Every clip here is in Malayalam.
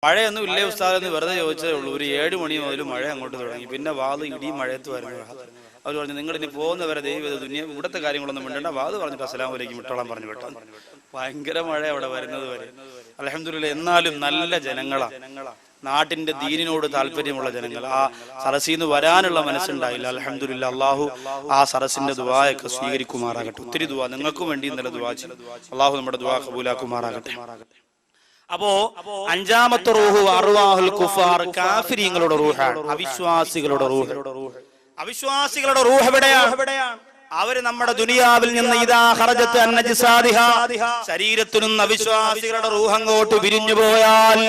മഴയൊന്നും ഇല്ലേ ഉസ്താദ് എന്ന് വെറുതെ ചോദിച്ചതേ ഉള്ളൂ. ഒരു 7 മണി മുതൽ മഴ അങ്ങോട്ട് തുടങ്ങി. പിന്നെ വാത് ഇടിയും മഴയത്ത് വരുന്നു. അവർ പറഞ്ഞു, നിങ്ങൾ ഇനി പോകുന്നവരെ ദൈവം ഇവിടുത്തെ കാര്യങ്ങളൊന്നും വേണ്ട, വാത് പറഞ്ഞിട്ട് അസ്സലാമു അലൈക്കും വിട്ടോളാൻ പറഞ്ഞു വിട്ടോ. ഭയങ്കര മഴ അവിടെ വരുന്നത് വരെ. അൽഹംദുലില്ലാഹ്. എന്നാലും നല്ല ജനങ്ങളാ, നാട്ടിന്റെ ദീനിനോട് താല്പര്യമുള്ള ജനങ്ങൾ. ആ സരസിൽ നിന്ന് വരാനുള്ള മനസ്സുണ്ടായില്ല. അൽഹംദുലില്ലാഹ്. അള്ളാഹു ആ സരസിന്റെ ദുആയൊക്കെ സ്വീകരിക്കുമാറാകട്ടെ. ഒത്തിരി ദുആ നിങ്ങൾക്കും വേണ്ടി ഇന്നലെ ദുആ ചെയ്തു. അള്ളാഹു നമ്മുടെ ദുആ കബൂലാക്കുമാറാകട്ടെ. അപ്പോ അഞ്ചാമത്തെ റൂഹ് അർവാഹുൽ കുഫാർ, കാഫിരീങ്ങളുടെ റൂഹാണ്, അവിശ്വാസികളുടെ റൂഹ്. അവിശ്വാസികളുടെ റൂഹ് എവിടെയാണ്? അവര് നമ്മുടെ ദുനിയാവിൽ നിന്ന് ഇദാ ഖറജത്ത് അൻ നജ്സാദിഹാ, ശരീരത്തിൽ നിന്ന് അവിശ്വാസികളുടെ റൂഹ് അങ്ങോട്ട് വിരിഞ്ഞു പോയാൽ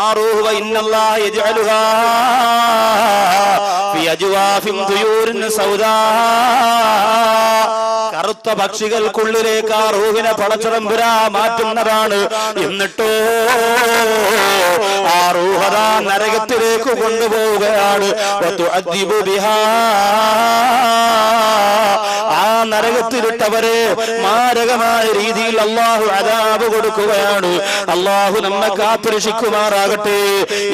ആ റൂഹ് ഇന്നല്ലാഹ യജ്അലുഹാ ഫി അജ്വാഫിൻ തുയൂരിൻ സൗദാ, കറുത്ത പക്ഷികൾക്കുള്ളിലേക്ക് ആ റൂഹിനെ പടച്ചതമ്പുരാ മാറ്റുന്നതാണ്. എന്നിട്ടോ ആ റൂഹദാ നരകത്തിലേക്ക് കൊണ്ടുപോവുകയാണ്. ആ നരകത്തിലിട്ടവരെ മാരകമായ രീതിയിൽ അള്ളാഹു അദാബ് കൊടുക്കുകയാണ്. അള്ളാഹു നമ്മെ കാത്തുരക്ഷിക്കുമാറാകട്ടെ.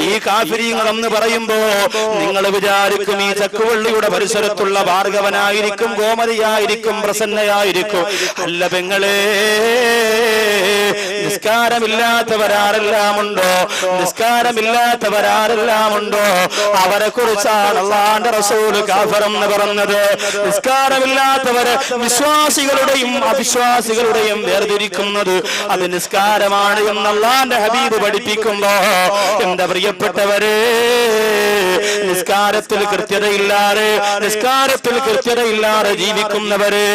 ഈ കാഫിരീങ്ങൾ എന്ന് പറയുമ്പോ നിങ്ങൾ വിചാരിക്കും ഈ ചക്കുവള്ളിയുടെ പരിസരത്തുള്ള ഭാർഗവനായിരിക്കും, ഗോമതിയായിരിക്കും, പ്രസന്നയായിരിക്കും. അല്ല പെങ്ങളെ, നിസ്കാരമില്ലാത്തവരാരെല്ലാമുണ്ടോ, നിസ്കാരമില്ലാത്തവരാരെല്ലാമുണ്ടോ അവരെ കുറിച്ചാണ് അല്ലാഹുവിന്റെ റസൂല് കാഫിർ എന്ന് പറഞ്ഞത്. നിസ്കാരമില്ലാത്തവരെ വിശ്വാസികളുടെയും അവിശ്വാസികളുടെയും വേർതിരിക്കുന്നത് അത് നിസ്കാരമാണ് എന്ന് അല്ലാഹുവിന്റെ ഹബീബ് പഠിപ്പിക്കുമ്പോ, എന്റെ പ്രിയപ്പെട്ടവരെ, നിസ്കാരത്തിൽ കൃത്യതയില്ലാതെ ജീവിക്കുന്നവര്,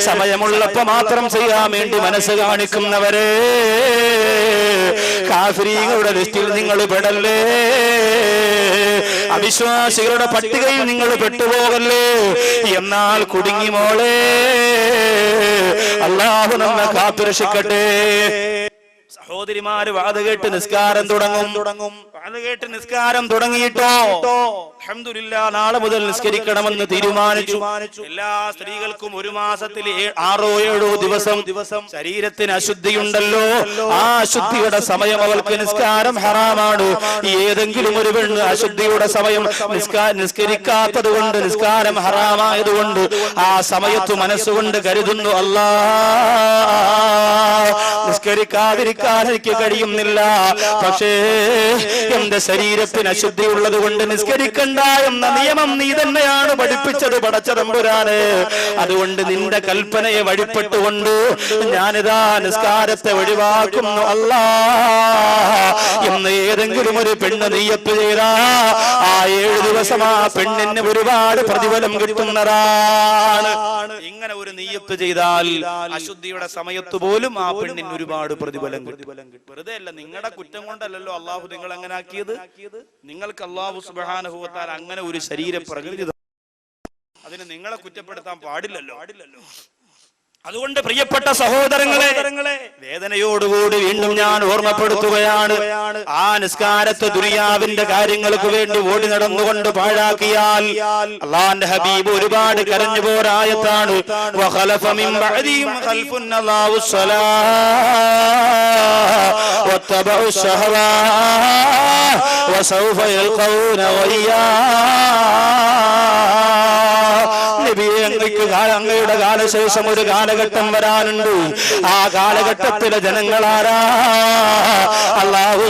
സമയമുള്ളപ്പോ മാത്രം ചെയ്യാൻ വേണ്ടി മനസ്സ് കാണിക്കുന്നവരെ, കാഫിരീങ്ങളുടെ ലിസ്റ്റിൽ നിങ്ങൾ പെടല്ലേ, അവിശ്വാസികളുടെ പട്ടികയിൽ നിങ്ങൾ പെട്ടുപോകല്ലേ. എന്നാൽ കുടുങ്ങി മോളെ, അല്ലാഹു നമ്മെ കാത്തുരക്ഷിക്കട്ടെ. സഹോദരിമാര് വാത് കേട്ട് നിസ്കാരം തുടങ്ങും. വാത് കേട്ട് നിസ്കാരം തുടങ്ങിയിട്ടോ അൽഹംദുലില്ലാഹ് നാളെ മുതൽ നിസ്കരിക്കണമെന്ന് തീരുമാനിച്ചു. എല്ലാ സ്ത്രീകൾക്കും ഒരു മാസത്തിൽ 6-7 ദിവസം ശരീരത്തിന് അശുദ്ധിയുണ്ടല്ലോ, ആ അശുദ്ധിയുടെ സമയം അവൾക്ക് നിസ്കാരം ഹറാമാണ്. ഏതെങ്കിലും ഒരു പെണ്ണ് അശുദ്ധിയുടെ സമയം നിസ്കരിക്കാത്തത് കൊണ്ട്, നിസ്കാരം ഹറാമായതുകൊണ്ട് ആ സമയത്ത് മനസ്സുകൊണ്ട് കരുതുന്നു, അല്ലാഹ് നിസ്കരിക്കാതിരിക്കാൻ എനിക്ക് കഴിയുന്നില്ല, പക്ഷേ എന്റെ ശരീരത്തിന് അശുദ്ധി ഉള്ളത് കൊണ്ട് നിസ്കരിക്കണ്ട എന്ന നിയമം നീ തന്നെയാണ് പഠിപ്പിച്ചത് പടച്ചതമ്പുരാനെ. അതുകൊണ്ട് നിന്റെ കൽപ്പനയെ വഴിപ്പെട്ടുകൊണ്ട് ഞാനിതാ നിസ്കാരത്തെ ഒഴിവാക്കുന്നു അല്ലാഹ് എന്ന് ഏതെങ്കിലും ഒരു പെണ്ണ് നിയ്യത്ത് ചെയ്താ ആ 7 ദിവസം ആ പെണ്ണിന് ഒരുപാട് പ്രതിഫലം കിട്ടുന്നതാണ്. ഇങ്ങനെ ഒരു നിയ്യത്ത് ചെയ്താൽ അശുദ്ധിയുടെ സമയത്ത് പോലും ആ പെണ്ണിന് ഒരുപാട് പ്രതിഫലം കിട്ടും. വെറുതെ അല്ല, നിങ്ങളുടെ കുറ്റം കൊണ്ടല്ലോ അള്ളാഹു നിങ്ങൾ അങ്ങനെ ആക്കിയത്. നിങ്ങൾക്ക് അള്ളാഹു സുബ്ഹാനഹു വ തആല അങ്ങനെ ഒരു ശരീര പ്രകൃതി, അതിന് നിങ്ങളെ കുറ്റപ്പെടുത്താൻ പാടില്ലല്ലോ. അതുകൊണ്ട് പ്രിയപ്പെട്ട സഹോദരങ്ങളെ, വേദനയോടുകൂടി വീണ്ടും ഞാൻ ഓർമ്മപ്പെടുത്തുകയാണ്, ആ നിസ്കാരത്തെ ദുനിയാവിന്റെ കാര്യങ്ങൾക്ക് വേണ്ടി ഓടി നടന്നുകൊണ്ട് പാഴാക്കിയാൽ അല്ലാഹുവിന്റെ ഹബീബ് ഒരുപാട് കരഞ്ഞു പോരായത്താണ്. വഖലഫ മിൻ ബഅദിഹിം ഖൽഫുൻ അല്ലാഹു സ്വലാഹ് വത്തബഉ ശഹവാ വസൗഫ യൽഖൗന ഗയ്യാ. അങ്ങയുടെ കാലശേഷം ഒരു കാലഘട്ടം വരാനുണ്ട്. ആ കാലഘട്ടത്തിലെ ജനങ്ങളാരാ? അല്ലാഹു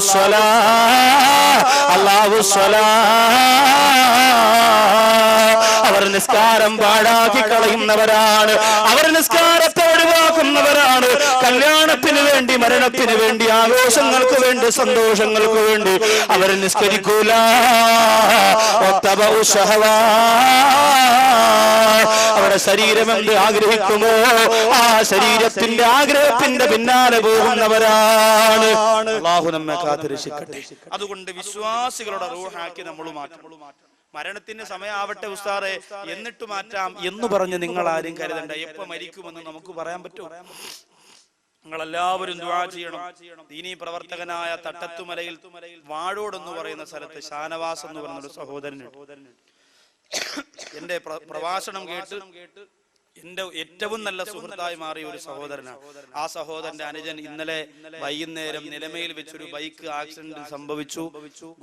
അവർ നിസ്കാരം പാഴാക്കി കളയുന്നവരാണ്, അവർ നിസ്കാരത്തെ ഒഴിവാക്കുന്നവരാണ്. കല്യാണത്തിന് വേണ്ടി, മരണത്തിന് വേണ്ടി, ആഘോഷങ്ങൾക്ക് വേണ്ടി, സന്തോഷങ്ങൾക്ക് വേണ്ടി അവർ നിസ്കരിക്കൂല. അവരുടെ ശരീരം എന്ത് ആഗ്രഹിക്കുമോ ആ ശരീരത്തിന്റെ ആഗ്രഹത്തിന്റെ പിന്നാലെ പോകുന്നവരാണ്. അല്ലാഹു നമ്മെ കാത്തുരക്ഷിക്കട്ടെ. അതുകൊണ്ട് വിശ്വാസികളുടെ റൂഹാക്കി നമ്മൾ മാറ്റണം. മരണത്തിന്റെ സമയമാവട്ടെ ഉസ്താദേ എന്നിട്ട് മാറ്റാം എന്ന് പറഞ്ഞ് നിങ്ങൾ ആരും കരുതണ്ട. എപ്പോ മരിക്കുമെന്ന് നമുക്ക് പറയാൻ പറ്റുമോ? നിങ്ങളെല്ലാവരും ദുആ ചെയ്യണം. ദീനീ പ്രവർത്തകനായ തട്ടത്തുമലയിൽ വാഴോട് എന്ന് പറയുന്ന സ്ഥലത്ത് ഷാനവാസ് എന്ന് പറയുന്ന ഒരു സഹോദരനുണ്ട്. എന്റെ പ്രഭാഷണം കേട്ട് എന്റെ ഏറ്റവും നല്ല സുഹൃത്തായി മാറിയ ഒരു സഹോദരനാണ്. ആ സഹോദരന്റെ അനുജൻ ഇന്നലെ വൈകുന്നേരം നിലമയിൽ വെച്ചൊരു ബൈക്ക് ആക്സിഡന്റ് സംഭവിച്ചു.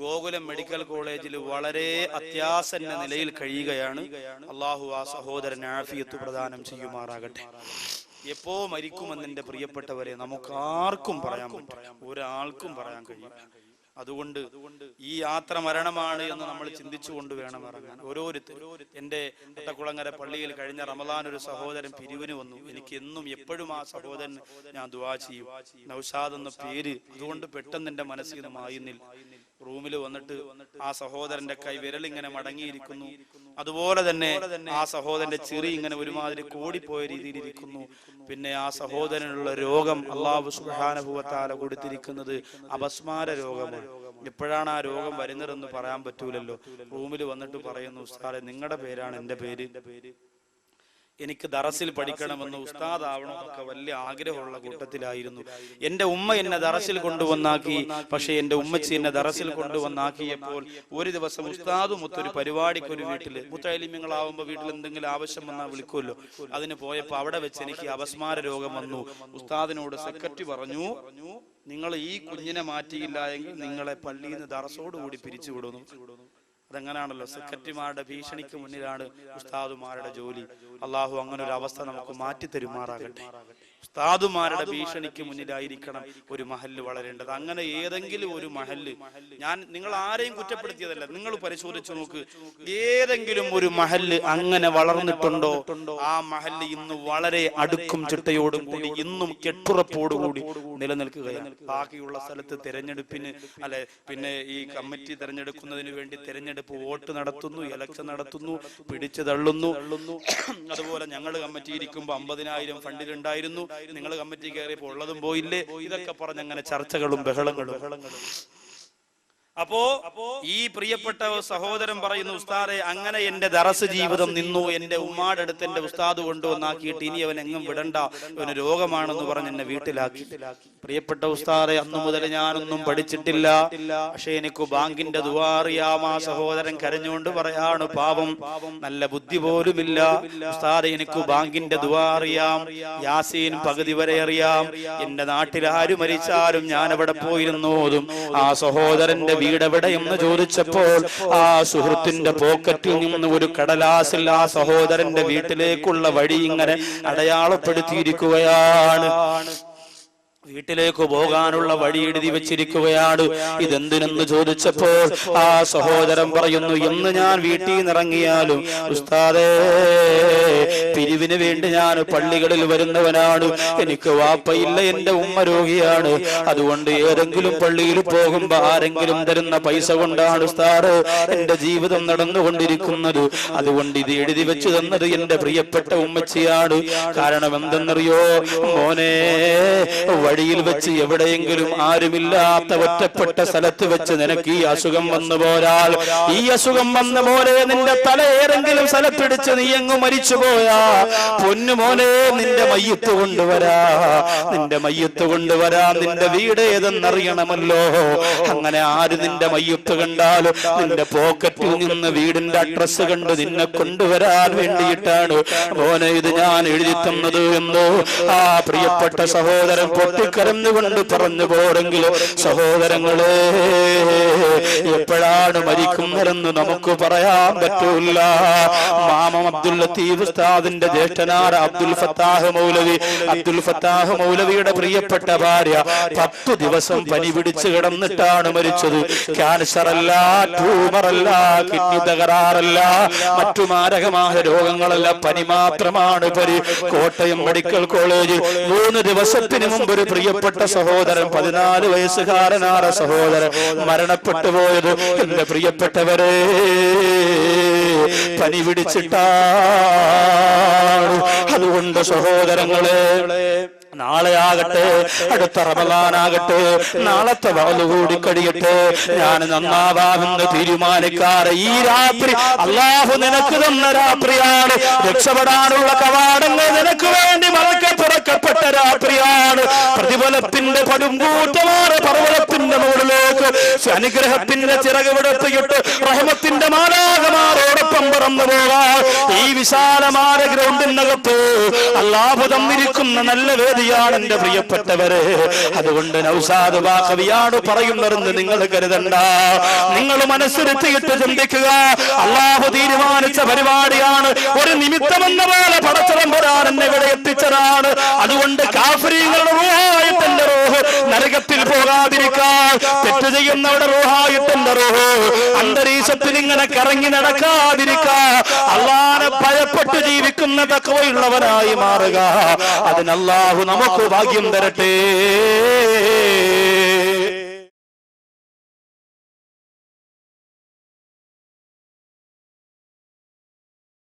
ഗോകുലം മെഡിക്കൽ കോളേജിൽ വളരെ അത്യാസന്ന നിലയിൽ കഴിയുകയാണ്. അള്ളാഹു ആ സഹോദരന് ആഫിയത്ത് പ്രദാനം ചെയ്യുമാറാകട്ടെ. എപ്പോ മരിക്കുമെന്ന് എന്റെ പ്രിയപ്പെട്ടവരെ നമുക്കാർക്കും പറയാൻ പറ്റും, ഒരാൾക്കും പറയാൻ കഴിയും. അതുകൊണ്ട് ഈ യാത്ര മരണമാണ് എന്ന് നമ്മൾ ചിന്തിച്ചുകൊണ്ട് വേണം ഇറങ്ങാൻ ഓരോരുത്തരും. എന്റെ അട്ടക്കുളങ്ങര പള്ളിയിൽ കഴിഞ്ഞ റമദാൻ ഒരു സഹോദരൻ പിരിവിന് വന്നു. എനിക്ക് എന്നും എപ്പോഴും ആ സഹോദരൻ ഞാൻ ദുആ ചെയ്യും. നൗഷാദ് എന്ന പേര് അതുകൊണ്ട് പെട്ടെന്ന് എന്റെ മനസ്സിൽ നിന്ന് മായുന്നില്ല. റൂമിൽ വന്നിട്ട് ആ സഹോദരന്റെ കൈ വിരലിങ്ങനെ മടങ്ങിയിരിക്കുന്നു. അതുപോലെ തന്നെ ആ സഹോദരന്റെ ചിറി ഇങ്ങനെ ഒരുമാതിരി കൂടിപ്പോയ രീതിയിൽ ഇരിക്കുന്നു. പിന്നെ ആ സഹോദരനുള്ള രോഗം അല്ലാഹു സുബ്ഹാനഹു വ തആല കൊടുത്തിരിക്കുന്നത് അപസ്മാര രോഗമാണ്. എപ്പോഴാണ് ആ രോഗം വരുന്നതെന്ന് പറയാൻ പറ്റൂലല്ലോ. റൂമിൽ വന്നിട്ട് പറയുന്നു, ഉസ്താദേ നിങ്ങളുടെ പേരാണ് എന്റെ പേര്, എനിക്ക് ദറസിൽ പഠിക്കണമെന്ന് ഉസ്താദ് ആവണമെന്നൊക്കെ വലിയ ആഗ്രഹമുള്ള കൂട്ടത്തിലായിരുന്നു. എന്റെ ഉമ്മ എന്നെ ദറസിൽ കൊണ്ടുവന്നാക്കി. പക്ഷെ എന്റെ ഉമ്മച്ചി എന്നെ ദറസിൽ കൊണ്ടുവന്നാക്കിയപ്പോൾ ഒരു ദിവസം ഉസ്താദും ഒത്തൊരു പരിപാടിക്ക് ഒരു വീട്ടില് മുത്തലിമ്യങ്ങളാവുമ്പോ വീട്ടിൽ എന്തെങ്കിലും ആവശ്യം വന്നാൽ വിളിക്കുമല്ലോ, അതിന് പോയപ്പോ അവിടെ വെച്ച് എനിക്ക് അപസ്മാര രോഗം വന്നു. ഉസ്താദിനോട് സെക്രട്ടറി പറഞ്ഞു, നിങ്ങൾ ഈ കുഞ്ഞിനെ മാറ്റിയില്ല എങ്കിൽ നിങ്ങളെ പള്ളിയിൽ നിന്ന് ദറസോടുകൂടി പിരിച്ചുവിടുന്നു. അതെങ്ങനെയാണല്ലോ, സെക്രട്ടറിമാരുടെ ഭീഷണിക്ക് മുന്നിലാണ് ഉസ്താദുമാരുടെ ജോലി. അള്ളാഹു അങ്ങനെ ഒരു അവസ്ഥ നമുക്ക് മാറ്റി തരുമാറാകട്ടെ. ഉസ്താദുമാരുടെ ഭീഷണിക്ക് മുന്നിലായിരിക്കണം ഒരു മഹല്ല് വളരേണ്ടത്. അങ്ങനെ ഏതെങ്കിലും ഒരു മഹല്ല്, ഞാൻ നിങ്ങൾ ആരെയും കുറ്റപ്പെടുത്തിയതല്ല, നിങ്ങൾ പരിശോധിച്ചു നോക്ക്, ഏതെങ്കിലും ഒരു മഹല്ല് അങ്ങനെ വളർന്നിട്ടുണ്ടോ? ആ മഹല്ല് ഇന്ന് വളരെ അടുക്കും ചിട്ടയോടും കൂടി ഇന്നും കെട്ടുറപ്പോടുകൂടി നിലനിൽക്കുകയാണ്. ബാക്കിയുള്ള സ്ഥലത്ത് തെരഞ്ഞെടുപ്പിന് പിന്നെ ഈ കമ്മിറ്റി തെരഞ്ഞെടുക്കുന്നതിന് വേണ്ടി തെരഞ്ഞെടുപ്പ് വോട്ട് നടത്തുന്നു, ഇലക്ഷൻ നടത്തുന്നു, പിടിച്ചു തള്ളുന്നു. അതുപോലെ ഞങ്ങൾ കമ്മിറ്റി ഇരിക്കുമ്പോൾ 50,000 ഫണ്ടിലുണ്ടായിരുന്നു, നിങ്ങൾ കമ്മിറ്റി കയറിയപ്പോൾ ഉള്ളതും പോയില്ലേ, ഇതൊക്കെ പറഞ്ഞങ്ങനെ ചർച്ചകളും ബഹളങ്ങളും. അപ്പോ ഈ പ്രിയപ്പെട്ട സഹോദരൻ പറയുന്നു, ഉസ്താദെ അങ്ങനെ എന്റെ ദറസ് ജീവിതം നിന്നു. എന്റെ ഉമ്മാടെ അടുത്ത് എന്റെ ഉസ്താദ് കൊണ്ടുവന്നാക്കിയിട്ട് ഇനി അവൻ എങ്ങും വിടണ്ട, അവന് രോഗമാണെന്ന് പറഞ്ഞ് എന്നെ വീട്ടിലാക്കി. പ്രിയപ്പെട്ട ഉസ്താദെ, അന്നു മുതൽ ഞാനൊന്നും പഠിച്ചിട്ടില്ല, പക്ഷെ എനിക്ക് ബാങ്കിന്റെ ദുആ അറിയാം. ആ സഹോദരൻ കരഞ്ഞുകൊണ്ട് പറയാണ്, പാപം നല്ല ബുദ്ധി പോലുമില്ല ഉസ്താദെ, എനിക്ക് ബാങ്കിന്റെ ദുആ അറിയാം, യാസീൻ പകുതി വരെ അറിയാം, എന്റെ നാട്ടിൽ ആര് മരിച്ചാലും ഞാൻ അവിടെ പോയിരുന്നോതും. ആ സഹോദരന്റെ വീടെവിടെ എന്ന് ചോദിച്ചപ്പോൾ ആ സുഹൃത്തിന്റെ പോക്കറ്റിൽ നിന്ന് ഒരു കടലാസിൽ ആ സഹോദരന്റെ വീട്ടിലേക്കുള്ള വഴി ഇങ്ങനെ അടയാളപ്പെടുത്തിയിരിക്കുകയാണ്. വീട്ടിലേക്ക് പോകാനുള്ള വഴി എഴുതി വെച്ചിരിക്കുകയാണ്. ഇതെന്തിനെന്ന് ചോദിച്ചപ്പോൾ ആ സഹോദരൻ പറയുന്നു, എന്ന് ഞാൻ വീട്ടിൽ നിന്നിറങ്ങിയാലും ഉസ്താദേ, പിരിവിന് വേണ്ടി ഞാൻ പള്ളികളിൽ വരുന്നവനാണ്, എനിക്ക് വാപ്പയില്ല, എന്റെ ഉമ്മ രോഗിയാണ്, അതുകൊണ്ട് ഏതെങ്കിലും പള്ളിയിൽ പോകുമ്പോ ആരെങ്കിലും തരുന്ന പൈസ കൊണ്ടാണ് ഉസ്താദ് എന്റെ ജീവിതം നടന്നുകൊണ്ടിരിക്കുന്നത്. അതുകൊണ്ട് ഇത് എഴുതി വെച്ചു തന്നത് എന്റെ പ്രിയപ്പെട്ട ഉമ്മച്ചിയാണ്. കാരണം എന്തെന്നറിയോ മോനെ, വഴിയിൽ വെച്ച് എവിടെയെങ്കിലും ആരുമില്ലാത്ത ഒറ്റപ്പെട്ട സ്ഥലത്ത് വെച്ച് നിനക്ക് ഈ അസുഖം വന്നു പോരാൽ, ഈ അസുഖം വന്ന പോലെ നിന്റെ തല ഏതെങ്കിലും സ്ഥലത്തിടിച്ച് നീ എങ്ങും മരിച്ചു പോയാ, പൊന്നുമോനെ നിന്റെ മയ്യത്ത് കൊണ്ടുവരാ, നിന്റെ മയ്യത്ത് കൊണ്ടുവരാ, നിന്റെ വീട് ഏതെന്നറിയണമല്ലോ. അങ്ങനെ ആര് നിന്റെ മയ്യത്ത് കണ്ടാലും നിന്റെ പോക്കറ്റിൽ നിന്ന് വീടിന്റെ അഡ്രസ് കണ്ട് നിന്നെ കൊണ്ടുവരാൻ വേണ്ടിയിട്ടാണ് മോനെ ഇത് ഞാൻ എഴുതി തന്നത് എന്ന് ആ പ്രിയപ്പെട്ട സഹോദരൻ പൊട്ടിക്കരഞ്ഞുകൊണ്ട് പറഞ്ഞു പോരെങ്കിലും, സഹോദരങ്ങളെ, എപ്പോഴാണ് മരിക്കുന്നതെന്ന് നമുക്ക് പറയാൻ പറ്റൂല. മാമം അബ്ദുൽ ലത്തീഫ് ഉസ്താദിന്റെ ജ്യേഷ്ഠനായ അബ്ദുൽ ഫത്താഹ് മൗലവി, അബ്ദുൽ ഫത്താഹ് മൗലവിയുടെ പ്രിയപ്പെട്ട ഭാര്യ 10 ദിവസം പനി പിടിച്ച് കിടന്നിട്ടാണ് മരിച്ചത്. ക്യാൻസർ അല്ല, ട്യൂമർ അല്ല, കിഡ്നി തകരാറല്ല, മറ്റു മാരകമായ രോഗങ്ങളല്ല, പനി മാത്രമാണ് പനി. കോട്ടയം മെഡിക്കൽ കോളേജിൽ 3 ദിവസത്തിന് മുമ്പ് ഒരു പ്രിയപ്പെട്ട സഹോദരൻ, 14 വയസ്സുകാരനായ സഹോദരൻ മരണപ്പെട്ടു പോയത്. എന്റെ പ്രിയപ്പെട്ടവരെ, പനി പിടിച്ചിട്ടാണ്. അതുകൊണ്ട് സഹോദരങ്ങളെ, നാളെ ആകട്ടെ, അടുത്ത റമളാനാകട്ടെ, നാളത്തെ വഅദ് കൂടി കഴിയട്ടെ, ഞാൻ നന്നാവാമെന്ന് തീരുമാനിക്കാറ്. ഈ രാത്രി അല്ലാഹു നിനക്ക് തന്ന രാത്രിയാണ്. രക്ഷപ്പെടാനുള്ള കവാടങ്ങൾ നിനക്ക് വേണ്ടി മറക്കെ തുറക്കണം. ബന്ധപ്പെട്ട രാത്രിയാണ്. പ്രതിഫലത്തിന്റെ പടുംകൂറ്റമാണ് പർവ്വതത്തിന്റെ മുകളിലേക്ക് അനുഗ്രഹത്തിന്റെ ചിറകുവിടത്തിയിട്ട് റഹ്മത്തിന്റെ മാലാഖമാരോടൊപ്പം പറന്നു പോകാൻ ഈ വിശാലമായ ഗ്രൗണ്ടിനകത്ത് അല്ലാഹു തന്നിരിക്കുന്ന നല്ല വേദിയാണ് എന്റെ പ്രിയപ്പെട്ടവരെ. അതുകൊണ്ട് നൗസാദ് ബാഖവിയാണ് പറയുന്നതെന്ന് നിങ്ങൾ കരുതണ്ട. നിങ്ങൾ മനസ്സിരുത്തിയിട്ട് ചിന്തിക്കുക. അല്ലാഹു തീരുമാനിച്ച പരിപാടിയാണ്. ഒരു നിമിത്തമെന്ന പോലെ പടച്ചതമ്പുരാൻ എന്നെ ഇവിടെ എത്തിച്ചതാണ്. അതുകൊണ്ട് കാഫിരീങ്ങളുടെ റൂഹായിട്ട് എന്റെ റൂഹ് നരകത്തിൽ പോകാതിരിക്കാൻ, തെറ്റ് ചെയ്യുന്നവരുടെ റൂഹായിട്ട് എന്റെ റൂഹ് അന്തരീക്ഷത്തിൽ ഇങ്ങനെ കറങ്ങി നടക്കാതിരിക്കാൻ, അല്ലാഹുവിനെ ഭയപ്പെട്ട് ജീവിക്കുന്ന തഖ്വയുള്ളവരായി മാറുക. അതിന് അല്ലാഹു നമുക്ക് ഭാഗ്യം തരട്ടെ.